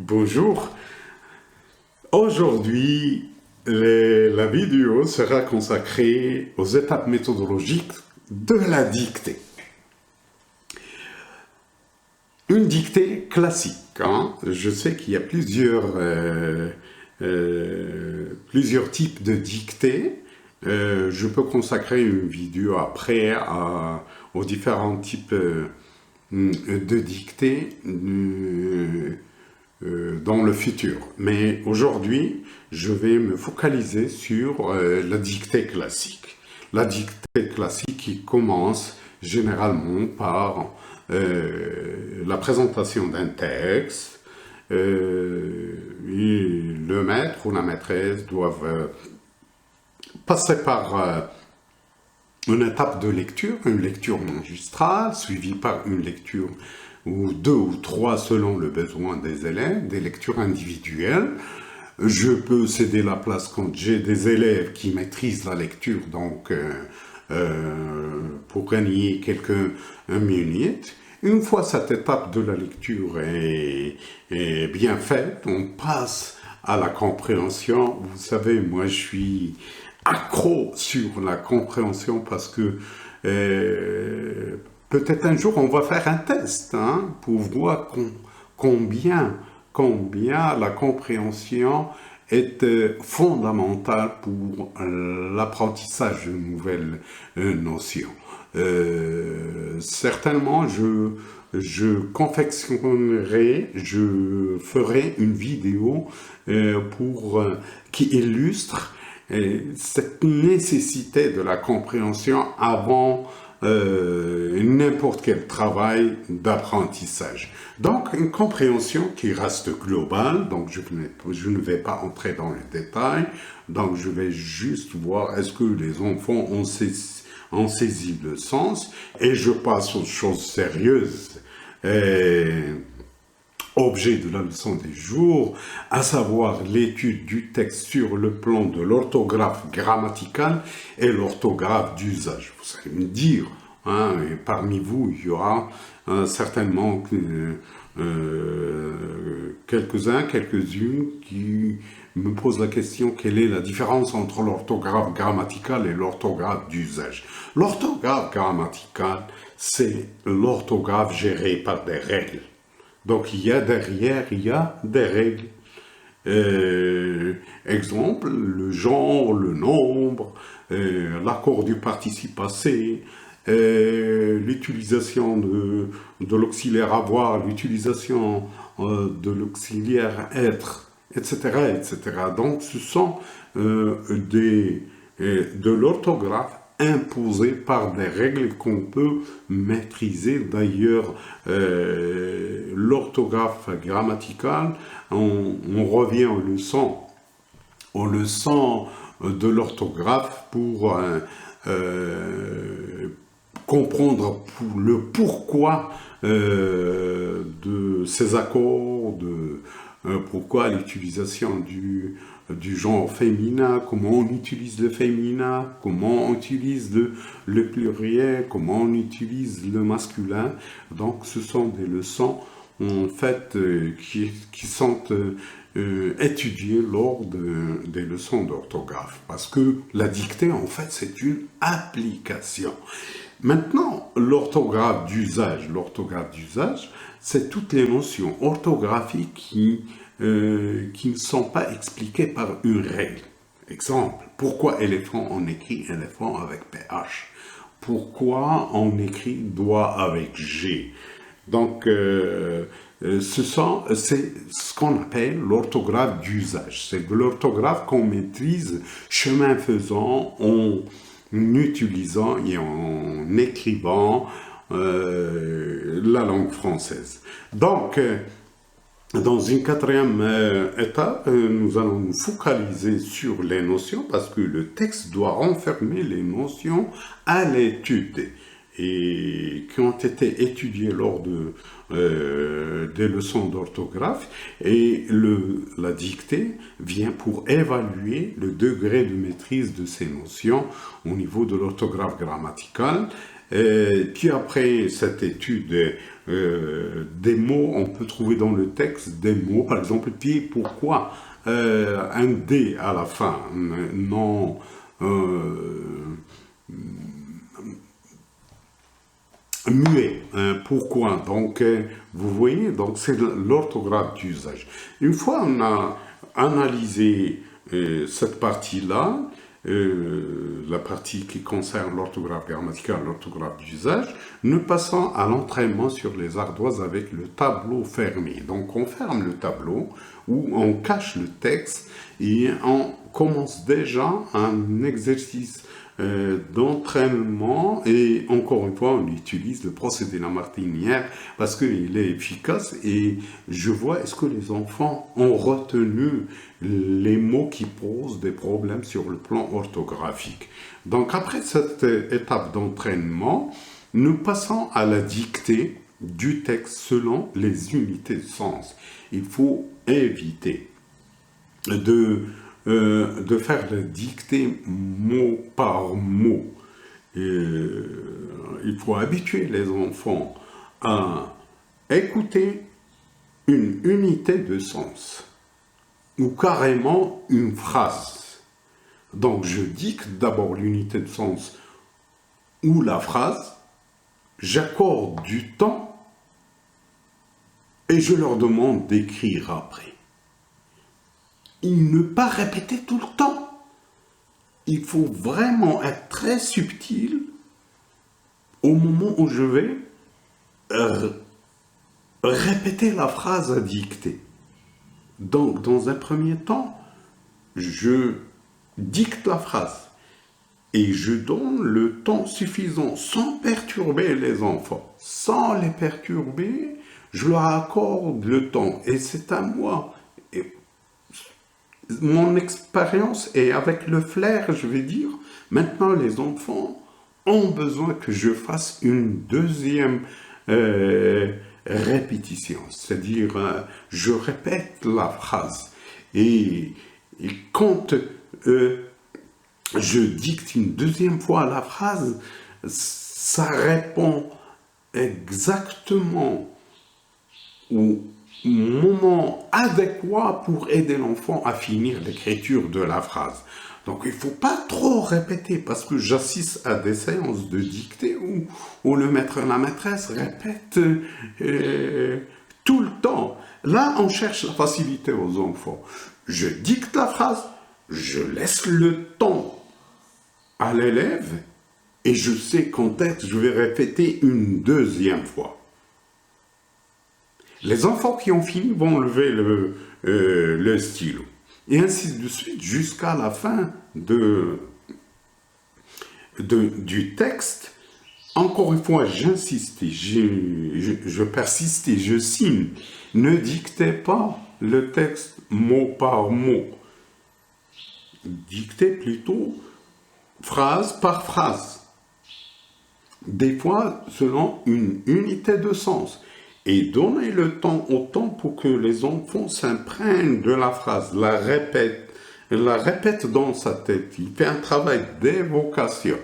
Bonjour. Aujourd'hui, la vidéo sera consacrée aux étapes méthodologiques de la dictée. Une dictée classique. Je sais qu'il y a plusieurs types de dictées. Je peux consacrer une vidéo après aux différents types de dictées dans le futur. Mais aujourd'hui, je vais me focaliser sur la dictée classique. La dictée classique qui commence généralement par la présentation d'un texte. Le maître ou la maîtresse doivent passer par une étape de lecture, une lecture magistrale, suivie par une lecture ou deux ou trois selon le besoin des élèves, des lectures individuelles. Je peux céder la place quand j'ai des élèves qui maîtrisent la lecture, donc pour gagner quelques minutes. Une fois cette étape de la lecture est bien faite, on passe à la compréhension. Vous savez, moi je suis accro sur la compréhension parce que peut-être un jour on va faire un test pour voir combien la compréhension est fondamentale pour l'apprentissage de nouvelles notions. Certainement, je confectionnerai, je ferai une vidéo qui illustre cette nécessité de la compréhension avant n'importe quel travail d'apprentissage. Donc, une compréhension qui reste globale, donc je ne vais pas entrer dans les détails, donc je vais juste voir est-ce que les enfants ont saisi le sens, et je passe aux choses sérieuses. Objet de la leçon du jour, à savoir l'étude du texte sur le plan de l'orthographe grammaticale et l'orthographe d'usage. Vous allez me dire, et parmi vous, il y aura certainement quelques-unes qui me posent la question, quelle est la différence entre l'orthographe grammaticale et l'orthographe d'usage? L'orthographe grammaticale, c'est l'orthographe gérée par des règles. Donc, il y a des règles. Exemple, le genre, le nombre, l'accord du participe passé, l'utilisation de l'auxiliaire avoir, l'utilisation de l'auxiliaire être, etc., etc. Donc, ce sont de l'orthographe imposée par des règles qu'on peut maîtriser. D'ailleurs, l'orthographe grammaticale, on revient aux leçons de l'orthographe pour comprendre le pourquoi de ces accords, pourquoi l'utilisation du genre féminin, comment on utilise le féminin, comment on utilise le pluriel, comment on utilise le masculin. Donc ce sont des leçons en fait qui sont étudiées lors des leçons d'orthographe, parce que la dictée en fait c'est une application. Maintenant, l'orthographe d'usage, c'est toutes les notions orthographiques qui ne sont pas expliquées par une règle. Exemple, pourquoi éléphant, on écrit éléphant avec PH? Pourquoi on écrit doigt avec G? Donc, c'est ce qu'on appelle l'orthographe d'usage. C'est de l'orthographe qu'on maîtrise chemin faisant en utilisant et en écrivant la langue française. Donc, dans une quatrième étape, nous allons nous focaliser sur les notions parce que le texte doit renfermer les notions à l'étude et qui ont été étudiées lors des leçons d'orthographe, et la dictée vient pour évaluer le degré de maîtrise de ces notions au niveau de l'orthographe grammaticale. Puis après cette étude des mots, on peut trouver dans le texte des mots, par exemple, pied, pourquoi un D à la fin, non, muet, pourquoi, donc vous voyez, donc c'est l'orthographe d'usage. Une fois on a analysé cette partie-là, la partie qui concerne l'orthographe grammaticale, l'orthographe d'usage, nous passons à l'entraînement sur les ardoises avec le tableau fermé. Donc on ferme le tableau, où on cache le texte, et on commence déjà un exercice d'entraînement, et encore une fois on utilise le procédé Lamartinière parce qu'il est efficace, et je vois est-ce que les enfants ont retenu les mots qui posent des problèmes sur le plan orthographique. Donc après cette étape d'entraînement, nous passons à la dictée du texte selon les unités de sens. Il faut éviter de faire la dictée mot par mot. Il faut habituer les enfants à écouter une unité de sens ou carrément une phrase. Donc je dicte d'abord l'unité de sens ou la phrase, j'accorde du temps et je leur demande d'écrire après. Et ne pas répéter tout le temps. Il faut vraiment être très subtil au moment où je vais répéter la phrase à dicter. Donc, dans un premier temps, je dicte la phrase et je donne le temps suffisant sans perturber les enfants. Sans les perturber, je leur accorde le temps et c'est à moi. Et mon expérience est avec le flair, je vais dire, maintenant les enfants ont besoin que je fasse une deuxième répétition, c'est-à-dire je répète la phrase et quand je dicte une deuxième fois la phrase, ça répond exactement au moment adéquat pour aider l'enfant à finir l'écriture de la phrase. Donc il ne faut pas trop répéter parce que j'assiste à des séances de dictée où le maître et la maîtresse répètent tout le temps. Là, on cherche la facilité aux enfants. Je dicte la phrase, je laisse le temps à l'élève et je sais quand est-ce que je vais répéter une deuxième fois. Les enfants qui ont fini vont lever le stylo. Et ainsi de suite jusqu'à la fin du texte. Encore une fois, j'insiste, je persiste et je signe. Ne dictez pas le texte mot par mot. Dictez plutôt phrase par phrase. Des fois, selon une unité de sens. Et donnez le temps au temps pour que les enfants s'imprègnent de la phrase, la répète dans sa tête. Il fait un travail d'évocation.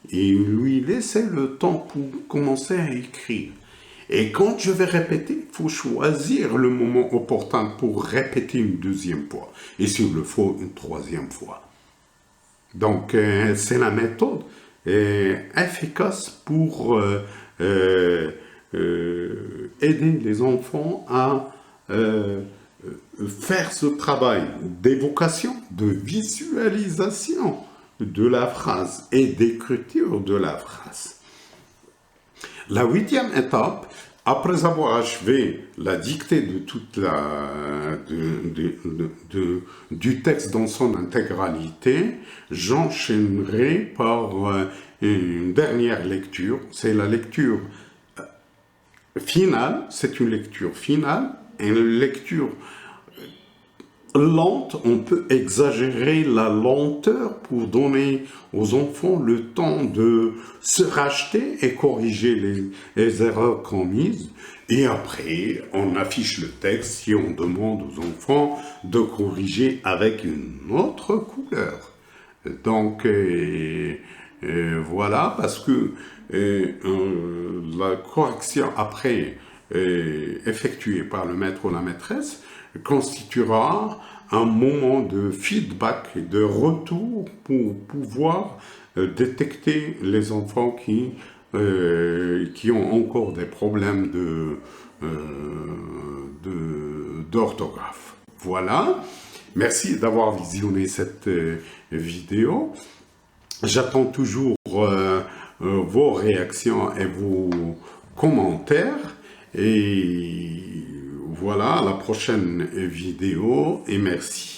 Et lui laissez le temps pour commencer à écrire. Et quand je vais répéter, il faut choisir le moment opportun pour répéter une deuxième fois. Et s'il le faut, une troisième fois. Donc, c'est la méthode efficace pour aider les enfants à faire ce travail d'évocation, de visualisation de la phrase et d'écriture de la phrase. La 8e étape, après avoir achevé la dictée de toute du texte dans son intégralité, j'enchaînerai par une dernière lecture. C'est la lecture finale, c'est une lecture finale, et une lecture lente, on peut exagérer la lenteur pour donner aux enfants le temps de se racheter et corriger les erreurs commises. Et après, on affiche le texte si on demande aux enfants de corriger avec une autre couleur. Donc, Voilà, parce que la correction après effectuée par le maître ou la maîtresse constituera un moment de feedback et de retour pour pouvoir détecter les enfants qui ont encore des problèmes d'orthographe. Voilà, merci d'avoir visionné cette vidéo. J'attends toujours vos réactions et vos commentaires. Et voilà, à la prochaine vidéo et merci.